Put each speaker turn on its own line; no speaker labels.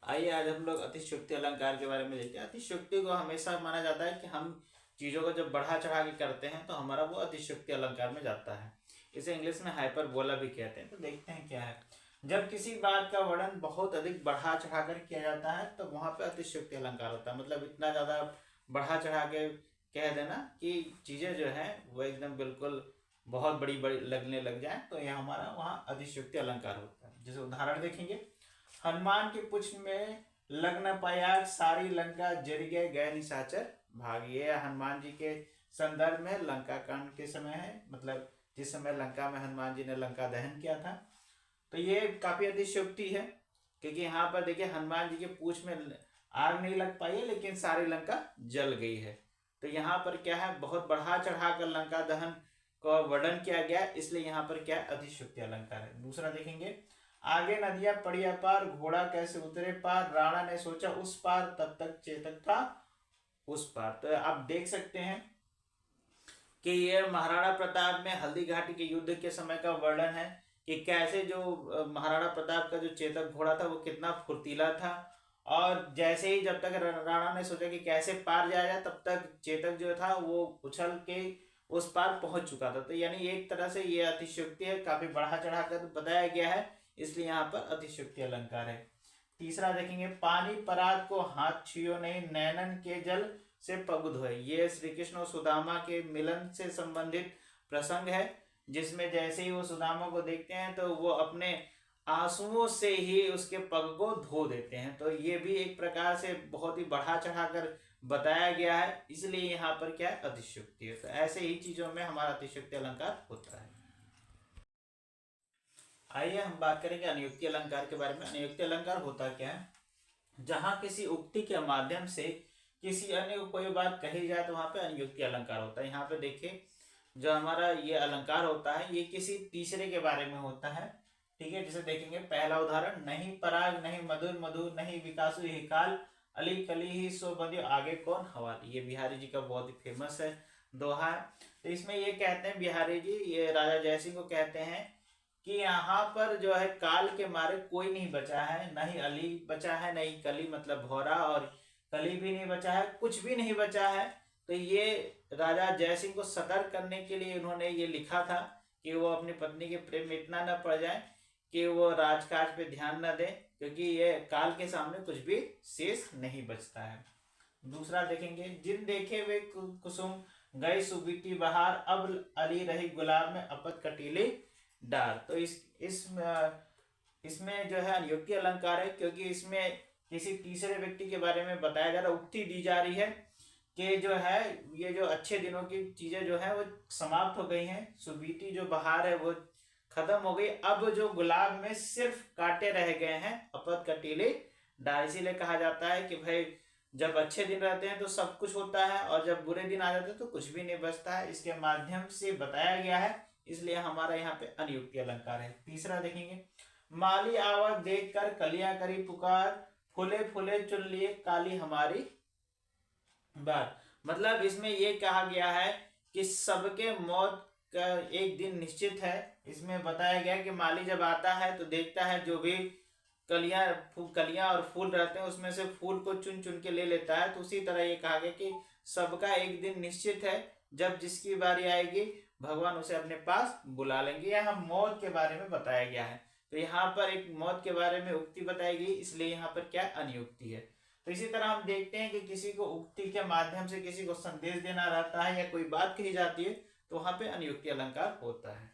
आइए आज हम लोग अतिशयोक्ति अलंकार के बारे में देखते हैं। अतिशयोक्ति को हमेशा माना जाता है कि हम चीज़ों को जब बढ़ा चढ़ा के करते हैं तो हमारा वो अतिशयोक्ति अलंकार में जाता है। इसे इंग्लिश में हाइपरबोला भी कहते हैं। तो देखते हैं क्या है। जब किसी बात का वर्णन बहुत अधिक बढ़ा चढ़ा कर किया जाता है तो वहां पे अतिशयोक्ति अलंकार होता है। मतलब इतना ज़्यादा बढ़ा चढ़ा के कह देना कि चीज़ें जो है वो एकदम बिल्कुल बहुत बड़ी बड़ी लगने लग जाए, तो यह हमारा वहाँ अतिशयोक्ति अलंकार होता है। जैसे उदाहरण देखेंगे, हनुमान के पुष्प में लग न पाया, सारी लंका जर गए निशाचर भाग। ये हनुमान जी के संदर्भ में लंका कांड के समय है, मतलब जिस समय लंका में हनुमान जी ने लंका दहन किया था। तो ये काफी अतिशयोक्ति है, क्योंकि यहाँ पर देखिए हनुमान जी के पूछ में आग नहीं लग पाई है लेकिन सारी लंका जल गई है। तो यहाँ पर क्या है, बहुत बढ़ा चढ़ा कर लंका दहन का वर्णन किया गया, इसलिए यहाँ पर क्या है, अतिशयोक्ति अलंकार है। दूसरा देखेंगे, आगे नदियां पड़ी अपार, घोड़ा कैसे उतरे पार, राणा ने सोचा उस पार, तब तक चेतक था उस पार। तो आप देख सकते हैं कि ये महाराणा प्रताप में हल्दी घाटी के युद्ध के समय का वर्णन है कि कैसे जो महाराणा प्रताप का जो चेतक घोड़ा था वो कितना फुर्तीला था, और जैसे ही जब तक राणा ने सोचा कि कैसे पार जाया जाए, तब तक चेतक जो था वो उछल के उस पार पहुंच चुका था। तो यानी एक तरह से ये अतिशयोक्ति है, काफी बढ़ा चढ़ा कर बताया गया है, इसलिए यहाँ पर अतिशयोक्ति अलंकार है। तीसरा देखेंगे, पानी पराग को हाथ छुओ नहीं, नैनन के जल से पग धोए। ये श्री कृष्ण और सुदामा के मिलन से संबंधित प्रसंग है, जिसमें जैसे ही वो सुदामा को देखते हैं तो वो अपने आंसुओं से ही उसके पग को धो देते हैं। तो ये भी एक प्रकार से बहुत ही बढ़ा चढ़ाकर बताया गया है, इसलिए यहाँ पर क्या है, अतिशयोक्ति है। तो ऐसे ही चीजों में हमारा अतिशयोक्ति अलंकार होता है। आइए हम बात करेंगे अनुयुक्ति अलंकार के बारे में। अनुयुक्ति अलंकार होता क्या है, जहां किसी उक्ति के माध्यम से किसी अन्य को कोई बात कही जाए तो वहां पे अनुयुक्ति अलंकार होता है। यहाँ पे देखिए, जो हमारा ये अलंकार होता है ये किसी तीसरे के बारे में होता है। ठीक है, जैसे देखेंगे पहला उदाहरण, नहीं पराग नहीं मधुर मधु, नहीं विकासु ही काल, अली कली ही सो बंदियो, आगे कौन हवाल। ये बिहारी जी का बहुत ही फेमस है दोहा है। तो इसमें ये कहते हैं बिहारी जी, ये राजा जयसिंह को कहते हैं कि यहाँ पर जो है काल के मारे कोई नहीं बचा है, ना ही अली बचा है, नहीं कली मतलब भौरा, और कली भी नहीं बचा है, कुछ भी नहीं बचा है। तो ये राजा जयसिंह को सतर्क करने के लिए उन्होंने ये लिखा था कि वो अपनी पत्नी के प्रेम में इतना न पड़ जाए कि वो राजकाज पे ध्यान न दे, क्योंकि ये काल के सामने कुछ भी शेष नहीं बचता है। दूसरा देखेंगे, जिन देखे वे कुसुम गई सुबीती बहार, अब अली रही गुलाब में अपत कटीली डार। तो इसमें जो है अनुयुक्ति अलंकार है, क्योंकि इसमें किसी तीसरे व्यक्ति के बारे में बताया जा रहा, उक्ति दी जा रही है कि जो है ये जो अच्छे दिनों की चीजें जो है वो समाप्त हो गई हैं, सुबीती जो बहार है वो खत्म हो गई, अब जो गुलाब में सिर्फ कांटे रह गए हैं, अपत कटीले डार। इसीलिए कहा जाता है कि भाई जब अच्छे दिन रहते हैं तो सब कुछ होता है, और जब बुरे दिन आ जाते हैं तो कुछ भी नहीं बचता है। इसके माध्यम से बताया गया है, इसलिए हमारा यहाँ पे अनुयुक्ति अलंकार है। तीसरा देखेंगे, माली आवाज देख कर कलियां करी पुकार, फूले फूले चुन लिए काली हमारी बात। मतलब इसमें ये कहा गया है कि सबके मौत का एक दिन निश्चित है। इसमें बताया गया है कि माली जब आता है तो देखता है जो भी कलियां और फूल रहते हैं उसमें से फूल को चुन चुन के ले लेता है। तो उसी तरह ये कहा गया कि सबका एक दिन निश्चित है, जब जिसकी बारी आएगी भगवान उसे अपने पास बुला लेंगे। यहाँ मौत के बारे में बताया गया है, तो यहाँ पर एक मौत के बारे में उक्ति बताई गई, इसलिए यहाँ पर क्या अनुयुक्ति है। तो इसी तरह हम देखते हैं कि किसी को उक्ति के माध्यम से किसी को संदेश देना रहता है या कोई बात कही जाती है, तो वहां पे अनुयुक्ति अलंकार होता है।